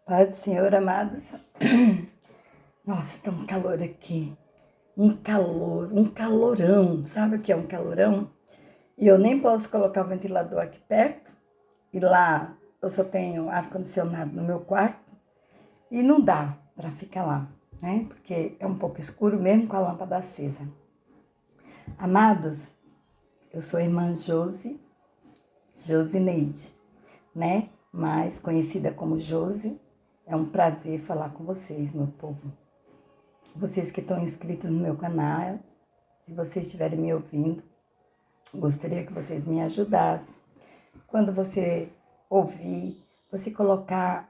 Pai do Senhor, amados. Nossa, tá um calor aqui. Um calor, um calorão. Sabe o que é um calorão? E eu nem posso colocar o ventilador aqui perto. E lá eu só tenho ar-condicionado no meu quarto. E não dá para ficar lá, né? Porque é um pouco escuro mesmo com a lâmpada acesa. Amados, eu sou a irmã Josineide, né? Mais conhecida como Josi. É um prazer falar com vocês, meu povo. Vocês que estão inscritos no meu canal, se vocês estiverem me ouvindo, gostaria que vocês me ajudassem. Quando você ouvir, você colocar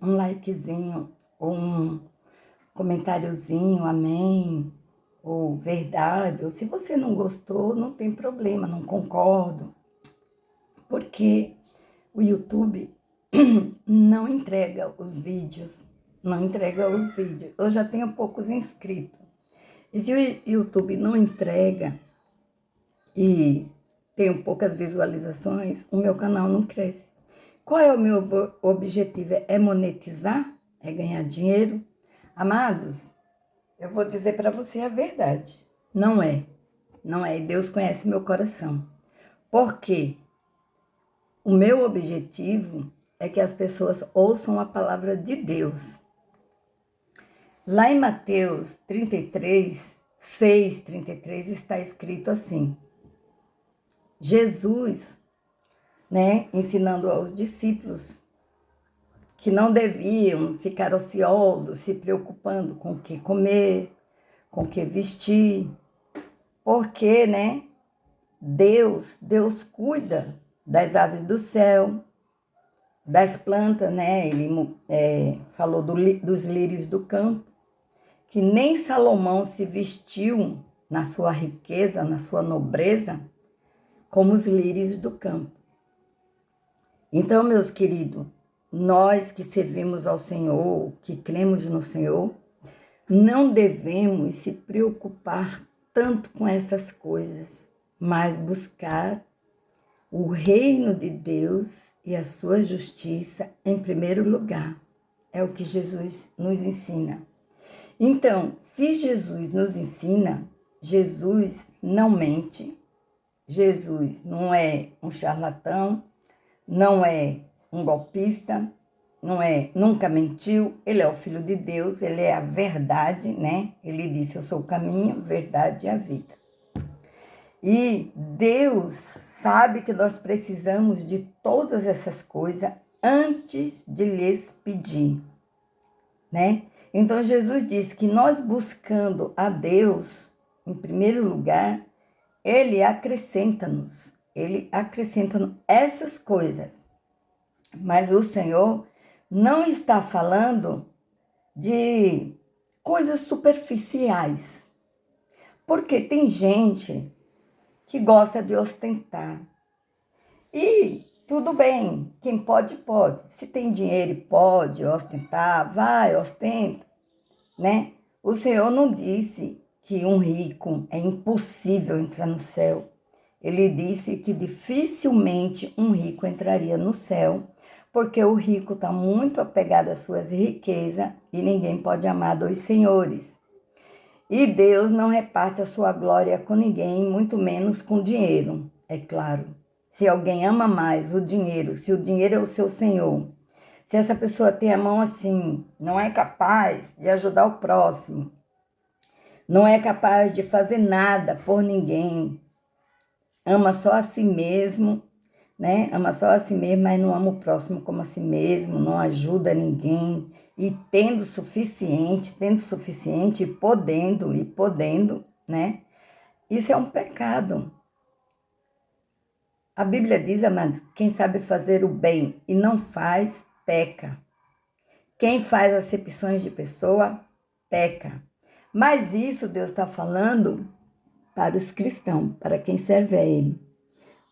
um likezinho, ou um comentáriozinho, amém, ou verdade, ou se você não gostou, não tem problema, não concordo, porque o YouTube não entrega os vídeos, Eu já tenho poucos inscritos. E se o YouTube não entrega e tenho poucas visualizações, o meu canal não cresce. Qual é o meu objetivo? É monetizar? É ganhar dinheiro? Amados, eu vou dizer para você a verdade. Não é. Não é. E Deus conhece meu coração. Por quê? O meu objetivo é que as pessoas ouçam a palavra de Deus. Lá em Mateus 33, 6:33 está escrito assim: Jesus, né, ensinando aos discípulos que não deviam ficar ociosos, se preocupando com o que comer, com o que vestir, porque, né, Deus cuida das aves do céu, das plantas, né? Ele falou dos lírios do campo, que nem Salomão se vestiu na sua riqueza, na sua nobreza, como os lírios do campo. Então, meus queridos, nós que servimos ao Senhor, que cremos no Senhor, não devemos se preocupar tanto com essas coisas, mas buscar o reino de Deus e a sua justiça em primeiro lugar. É o que Jesus nos ensina. Então, se Jesus nos ensina, Jesus não mente, Jesus não é um charlatão, não é um golpista, nunca mentiu, ele é o Filho de Deus, ele é a verdade, né? Ele disse, eu sou o caminho, verdade e a vida. E Deus sabe que nós precisamos de todas essas coisas antes de lhes pedir, né? Então, Jesus disse que nós buscando a Deus, em primeiro lugar, Ele acrescenta-nos essas coisas. Mas o Senhor não está falando de coisas superficiais. Porque tem gente que gosta de ostentar. E tudo bem, quem pode, pode. Se tem dinheiro e pode ostentar, vai, ostenta, né? O Senhor não disse que um rico é impossível entrar no céu. Ele disse que dificilmente um rico entraria no céu, porque o rico está muito apegado às suas riquezas e ninguém pode amar dois senhores. E Deus não reparte a sua glória com ninguém, muito menos com dinheiro, é claro. Se alguém ama mais o dinheiro, se o dinheiro é o seu senhor, se essa pessoa tem a mão assim, não é capaz de ajudar o próximo, não é capaz de fazer nada por ninguém, ama só a si mesmo, né? Ama só a si mesmo, mas não ama o próximo como a si mesmo, não ajuda ninguém, e tendo suficiente, e podendo, né? Isso é um pecado. A Bíblia diz, amados, quem sabe fazer o bem e não faz, peca. Quem faz acepções de pessoa, peca. Mas isso Deus está falando para os cristãos, para quem serve a Ele.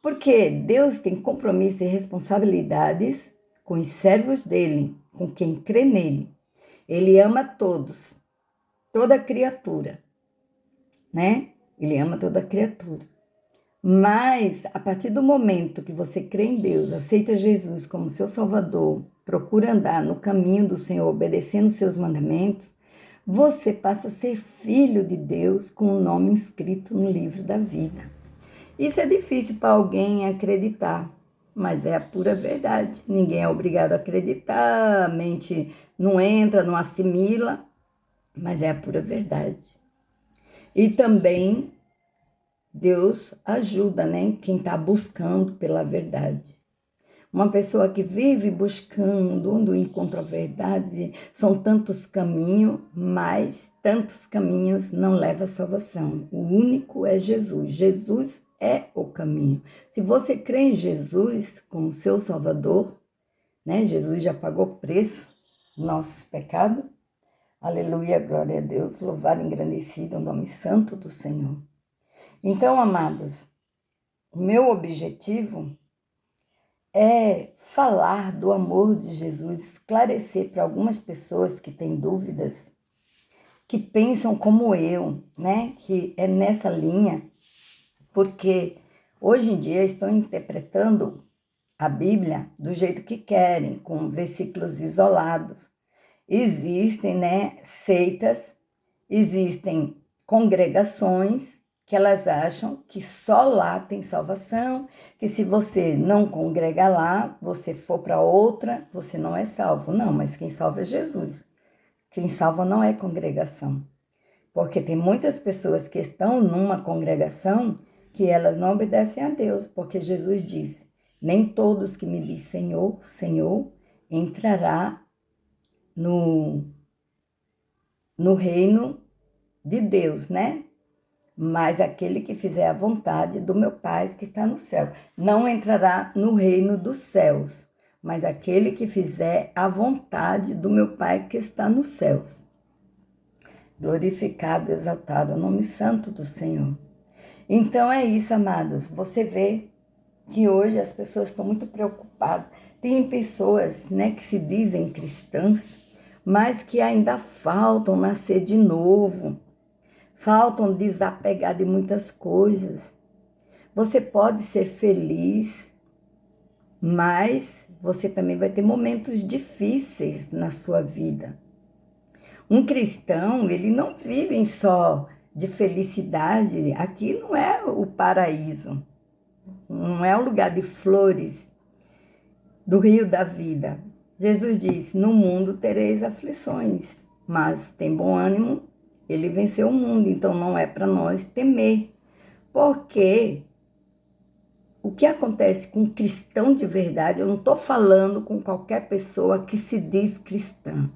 Porque Deus tem compromisso e responsabilidades com os servos dele, com quem crê nele. Ele ama todos, toda criatura, né? Ele ama toda criatura. Mas, a partir do momento que você crê em Deus, aceita Jesus como seu Salvador, procura andar no caminho do Senhor, obedecendo os seus mandamentos, você passa a ser filho de Deus com o nome inscrito no livro da vida. Isso é difícil para alguém acreditar, mas é a pura verdade. Ninguém é obrigado a acreditar, a mente não entra, não assimila, mas é a pura verdade. E também Deus ajuda, né? Quem está buscando pela verdade. Uma pessoa que vive buscando, encontra a verdade, são tantos caminhos, mas tantos caminhos não levam à salvação. O único é Jesus. Jesus é o caminho. Se você crê em Jesus como seu Salvador, né? Jesus já pagou preço dos nossos pecados. Aleluia, glória a Deus, louvado e engrandecido é o nome santo do Senhor. Então, amados, o meu objetivo é falar do amor de Jesus, esclarecer para algumas pessoas que têm dúvidas, que pensam como eu, né? Que é nessa linha, porque hoje em dia estão interpretando a Bíblia do jeito que querem, com versículos isolados. Existem, né, seitas, existem congregações que elas acham que só lá tem salvação, que se você não congrega lá, você for para outra, você não é salvo. Não, mas quem salva é Jesus. Quem salva não é congregação. Porque tem muitas pessoas que estão numa congregação que elas não obedecem a Deus, porque Jesus disse, nem todos que me dizem Senhor, Senhor, entrará no reino de Deus, né? Mas aquele que fizer a vontade do meu Pai que está no céu. Não entrará no reino dos céus, mas aquele que fizer a vontade do meu Pai que está nos céus. Glorificado, exaltado é o nome santo do Senhor. Então é isso, amados. Você vê que hoje as pessoas estão muito preocupadas. Tem pessoas, né, que se dizem cristãs, mas que ainda faltam nascer de novo. Faltam desapegar de muitas coisas. Você pode ser feliz, mas você também vai ter momentos difíceis na sua vida. Um cristão, ele não vive só de felicidade. Aqui não é o paraíso. Não é o lugar de flores do rio da vida. Jesus disse, no mundo tereis aflições, mas tem bom ânimo, ele venceu o mundo, então não é para nós temer. Porque o que acontece com um cristão de verdade, eu não estou falando com qualquer pessoa que se diz cristã,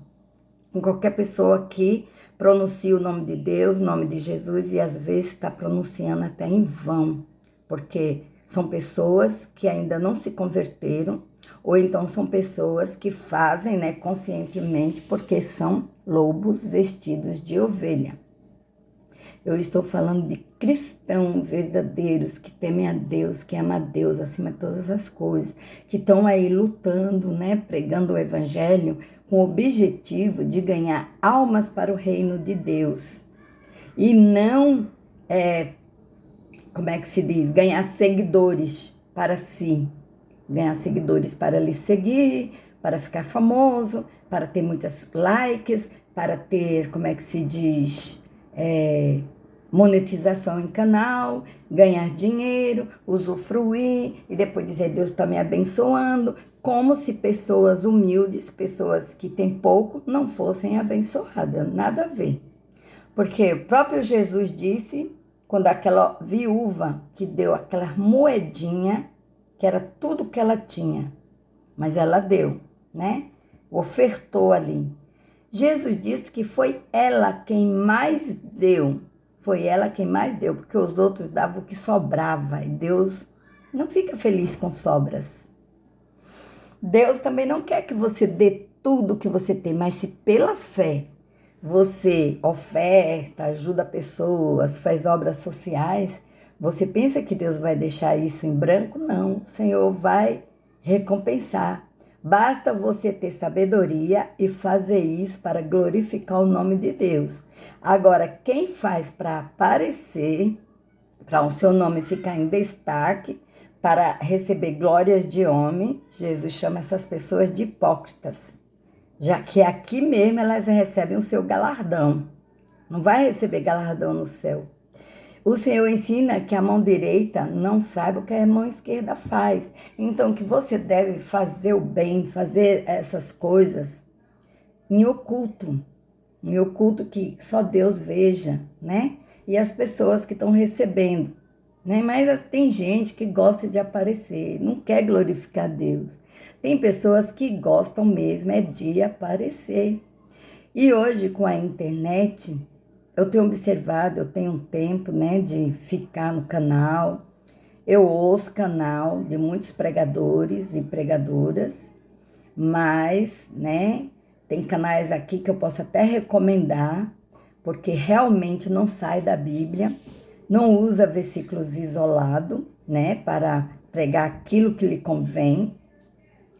com qualquer pessoa que pronuncia o nome de Deus, o nome de Jesus, e às vezes está pronunciando até em vão, porque são pessoas que ainda não se converteram, ou então são pessoas que fazem, né, conscientemente, porque são lobos vestidos de ovelha. Eu estou falando de cristãos verdadeiros, que temem a Deus, que amam a Deus acima de todas as coisas, que estão aí lutando, né, pregando o evangelho com o objetivo de ganhar almas para o reino de Deus. E não, como é que se diz? Ganhar seguidores para si. Ganhar seguidores para lhe seguir, para ficar famoso, para ter muitos likes, para ter, como é que se diz, monetização em canal, ganhar dinheiro, usufruir e depois dizer Deus está me abençoando, como se pessoas humildes, pessoas que têm pouco, não fossem abençoadas, nada a ver. Porque o próprio Jesus disse, quando aquela viúva que deu aquela moedinha, que era tudo que ela tinha, mas ela deu, né? Ofertou ali. Jesus disse que foi ela quem mais deu. Foi ela quem mais deu, porque os outros davam o que sobrava. E Deus não fica feliz com sobras. Deus também não quer que você dê tudo que você tem, mas se pela fé você oferta, ajuda pessoas, faz obras sociais, você pensa que Deus vai deixar isso em branco? Não, o Senhor vai recompensar. Basta você ter sabedoria e fazer isso para glorificar o nome de Deus. Agora, quem faz para aparecer, para o seu nome ficar em destaque, para receber glórias de homem, Jesus chama essas pessoas de hipócritas, já que aqui mesmo elas recebem o seu galardão. Não vai receber galardão no céu. O Senhor ensina que a mão direita não sabe o que a mão esquerda faz. Então, que você deve fazer o bem, fazer essas coisas em oculto que só Deus veja, né? E as pessoas que estão recebendo, né? Mas tem gente que gosta de aparecer, não quer glorificar Deus. Tem pessoas que gostam mesmo de aparecer. E hoje, com a internet, eu tenho observado, eu tenho um tempo, né, de ficar no canal. Eu ouço canal de muitos pregadores e pregadoras, mas, né, tem canais aqui que eu posso até recomendar, porque realmente não sai da Bíblia, não usa versículos isolados, né, para pregar aquilo que lhe convém,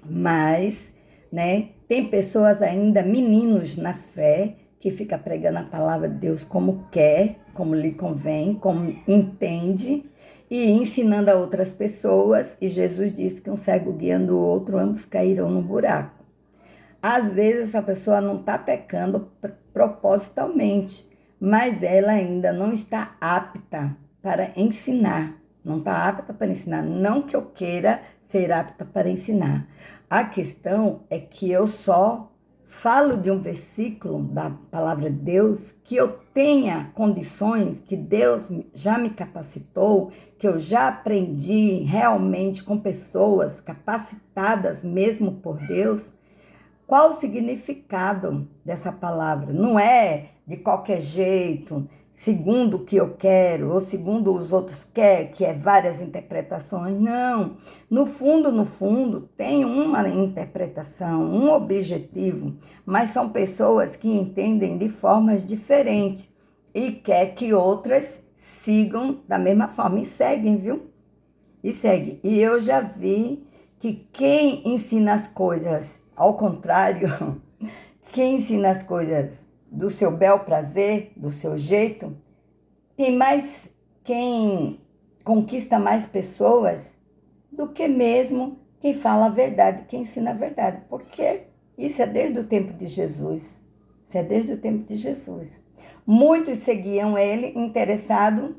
mas, né, tem pessoas ainda, meninos na fé, que fica pregando a palavra de Deus como quer, como lhe convém, como entende, e ensinando a outras pessoas, e Jesus disse que um cego guiando o outro, ambos cairão no buraco. Às vezes essa pessoa não está pecando propositalmente, mas ela ainda não está apta para ensinar. Não está apta para ensinar. Não que eu queira ser apta para ensinar. A questão é que eu só falo de um versículo da palavra de Deus que eu tenha condições, que Deus já me capacitou, que eu já aprendi realmente com pessoas capacitadas mesmo por Deus. Qual o significado dessa palavra? Não é de qualquer jeito, segundo o que eu quero, ou segundo os outros querem, que é várias interpretações. Não. No fundo, tem uma interpretação, um objetivo, mas são pessoas que entendem de formas diferentes e quer que outras sigam da mesma forma. E seguem, viu? E segue. E eu já vi que quem ensina as coisas ao contrário, quem ensina as coisas do seu bel prazer, do seu jeito, quem conquista mais pessoas do que mesmo quem fala a verdade, quem ensina a verdade. Porque isso é desde o tempo de Jesus. Isso é desde o tempo de Jesus. Muitos seguiam ele interessado,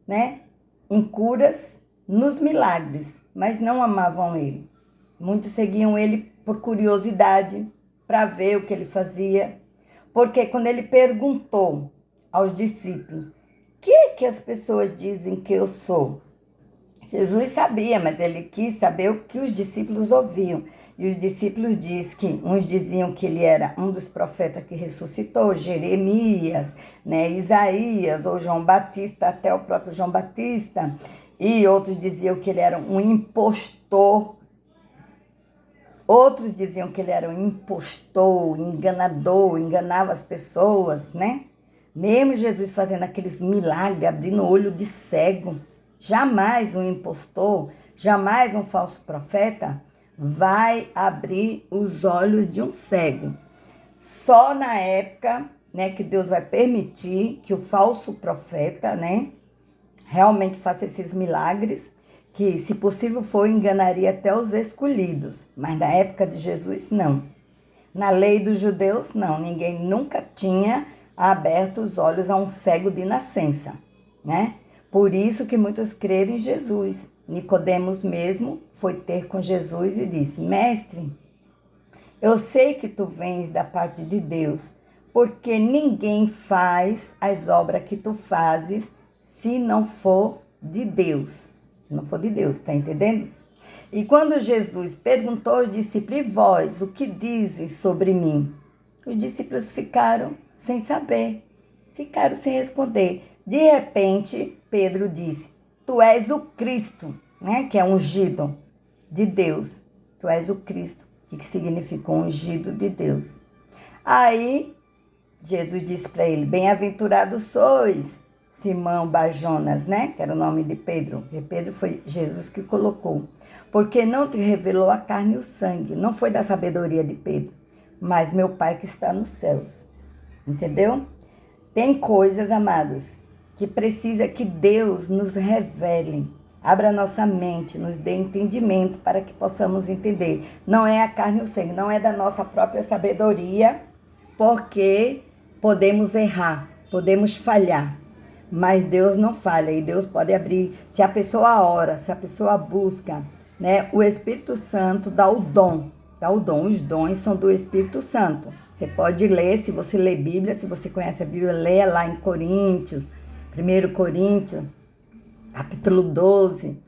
né, em curas, nos milagres, mas não amavam ele. Muitos seguiam ele por curiosidade, para ver o que ele fazia. Porque quando ele perguntou aos discípulos, o que é que as pessoas dizem que eu sou? Jesus sabia, mas ele quis saber o que os discípulos ouviam. E os discípulos dizem que uns diziam que ele era um dos profetas que ressuscitou, Jeremias, né, Isaías, ou João Batista, até o próprio João Batista. E outros diziam que ele era um impostor. Outros diziam que ele era um impostor, enganador, enganava as pessoas, né? Mesmo Jesus fazendo aqueles milagres, abrindo o olho de cego, jamais um impostor, jamais um falso profeta vai abrir os olhos de um cego. Só na época, né, que Deus vai permitir que o falso profeta, né, realmente faça esses milagres, que, se possível for, enganaria até os escolhidos. Mas na época de Jesus, não. Na lei dos judeus, não. Ninguém nunca tinha aberto os olhos a um cego de nascença, né? Por isso que muitos creram em Jesus. Nicodemos mesmo foi ter com Jesus e disse: Mestre, eu sei que tu vens da parte de Deus, porque ninguém faz as obras que tu fazes se não for de Deus. Se não for de Deus, tá entendendo? E quando Jesus perguntou aos discípulos, e vós, o que dizem sobre mim? Os discípulos ficaram sem saber, ficaram sem responder. De repente, Pedro disse, tu és o Cristo, né? Que é ungido de Deus. Tu és o Cristo, que significa ungido de Deus. Aí, Jesus disse para ele, bem-aventurados sois, Simão Barjonas, né? Que era o nome de Pedro. Porque Pedro foi Jesus que colocou. Porque não te revelou a carne e o sangue. Não foi da sabedoria de Pedro, mas meu Pai que está nos céus. Entendeu? Tem coisas, amados, que precisa que Deus nos revele. Abra nossa mente, nos dê entendimento para que possamos entender. Não é a carne e o sangue, não é da nossa própria sabedoria, porque podemos errar, podemos falhar. Mas Deus não falha e Deus pode abrir. Se a pessoa ora, se a pessoa busca, né, o Espírito Santo dá o dom. Dá o dom. Os dons são do Espírito Santo. Você pode ler, se você lê Bíblia, se você conhece a Bíblia, leia lá em Coríntios, 1 Coríntios, capítulo 12.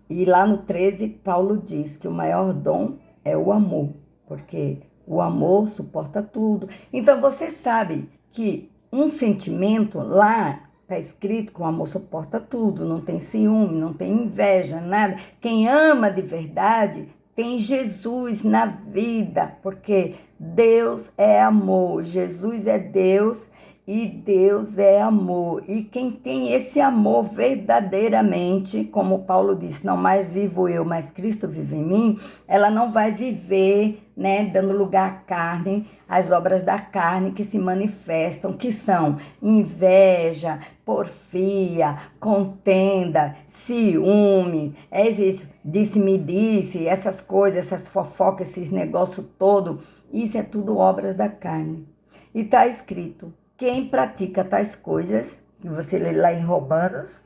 E lá no 13, Paulo diz que o maior dom é o amor, porque o amor suporta tudo. Então você sabe que um sentimento lá está escrito que o amor suporta tudo, não tem ciúme, não tem inveja, nada. Quem ama de verdade tem Jesus na vida, porque Deus é amor, Jesus é Deus e Deus é amor. E quem tem esse amor verdadeiramente, como Paulo disse, não mais vivo eu, mas Cristo vive em mim, ela não vai viver, né, dando lugar à carne, às obras da carne que se manifestam, que são inveja, porfia, contenda, ciúme, disse-me disse, essas coisas, essas fofocas, esses negócios todo, isso é tudo obras da carne. E está escrito, quem pratica tais coisas, que você lê lá em Romanos,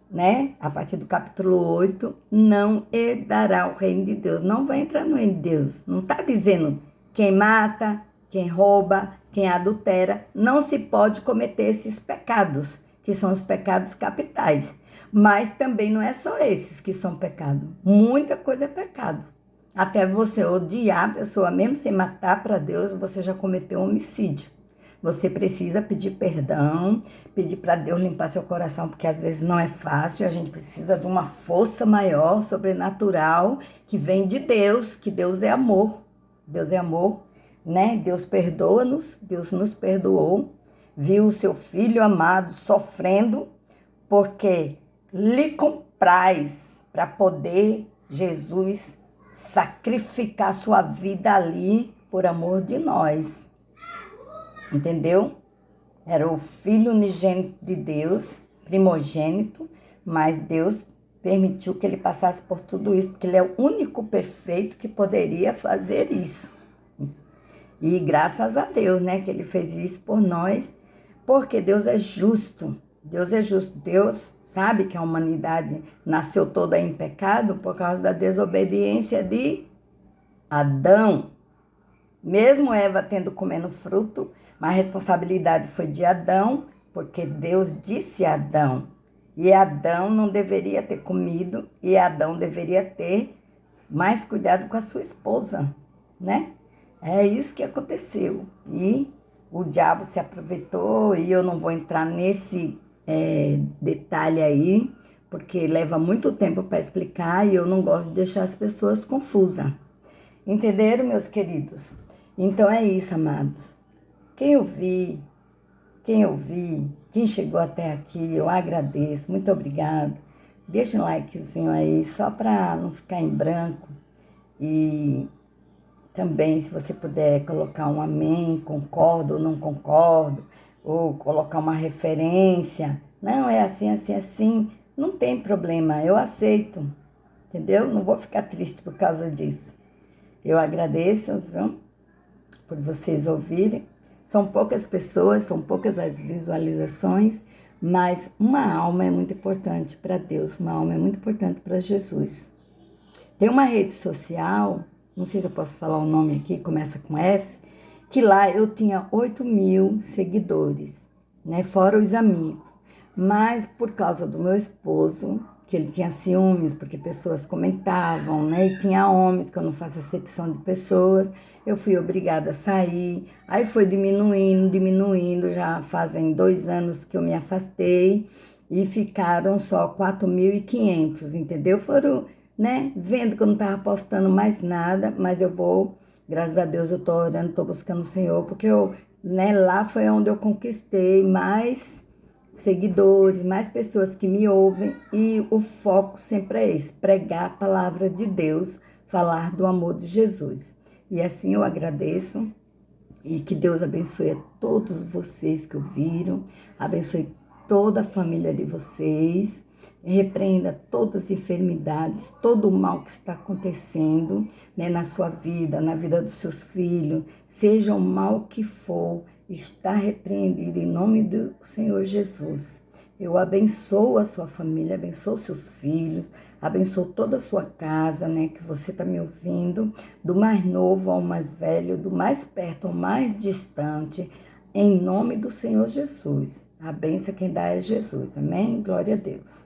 né? A partir do capítulo 8, não herdará o reino de Deus. Não vai entrar no reino de Deus. Não está dizendo quem mata, quem rouba, quem adultera. Não se pode cometer esses pecados, que são os pecados capitais. Mas também não é só esses que são pecado. Muita coisa é pecado. Até você odiar a pessoa, mesmo sem matar para Deus, você já cometeu um homicídio. Você precisa pedir perdão, pedir para Deus limpar seu coração, porque às vezes não é fácil, a gente precisa de uma força maior, sobrenatural, que vem de Deus, que Deus é amor. Deus é amor, né? Deus perdoa-nos, Deus nos perdoou, viu o seu filho amado sofrendo, porque lhe compraz para poder Jesus sacrificar sua vida ali por amor de nós. Entendeu? Era o filho unigênito de Deus, primogênito, mas Deus permitiu que ele passasse por tudo isso, porque ele é o único perfeito que poderia fazer isso. E graças a Deus, né, que ele fez isso por nós, porque Deus é justo. Deus é justo. Deus sabe que a humanidade nasceu toda em pecado por causa da desobediência de Adão. Mesmo Eva tendo comendo fruto, mas a responsabilidade foi de Adão, porque Deus disse a Adão. E Adão não deveria ter comido, e Adão deveria ter mais cuidado com a sua esposa, né? É isso que aconteceu. E o diabo se aproveitou, e eu não vou entrar nesse detalhe aí, porque leva muito tempo para explicar, e eu não gosto de deixar as pessoas confusas. Entenderam, meus queridos? Então é isso, amados. Quem ouvi, quem chegou até aqui, eu agradeço, muito obrigada. Deixa um likezinho aí, só para não ficar em branco. E também, se você puder colocar um amém, concordo ou não concordo, ou colocar uma referência. Não, é assim, assim, assim, não tem problema, eu aceito, entendeu? Não vou ficar triste por causa disso. Eu agradeço, viu, por vocês ouvirem. São poucas pessoas, são poucas as visualizações, mas uma alma é muito importante para Deus, uma alma é muito importante para Jesus. Tem uma rede social, não sei se eu posso falar o nome aqui, começa com F, que lá eu tinha 8.000 seguidores, né, fora os amigos. Mas por causa do meu esposo, que ele tinha ciúmes, porque pessoas comentavam, né, e tinha homens, que eu não faço acepção de pessoas, eu fui obrigada a sair, aí foi diminuindo, já fazem 2 anos que eu me afastei, e ficaram só 4.500, entendeu? Foram, né, vendo que eu não estava postando mais nada, mas eu vou, graças a Deus eu estou orando, estou buscando o Senhor, porque eu, né, lá foi onde eu conquistei mais seguidores, mais pessoas que me ouvem, e o foco sempre é esse, pregar a palavra de Deus, falar do amor de Jesus. E assim eu agradeço, e que Deus abençoe a todos vocês que ouviram, abençoe toda a família de vocês. Repreenda todas as enfermidades, todo o mal que está acontecendo, né, na sua vida, na vida dos seus filhos, seja o mal que for, está repreendido em nome do Senhor Jesus. Eu abençoo a sua família, abençoo seus filhos, abençoo toda a sua casa, né, que você está me ouvindo, do mais novo ao mais velho, do mais perto ao mais distante, em nome do Senhor Jesus. A bênção quem dá é Jesus, amém? Glória a Deus.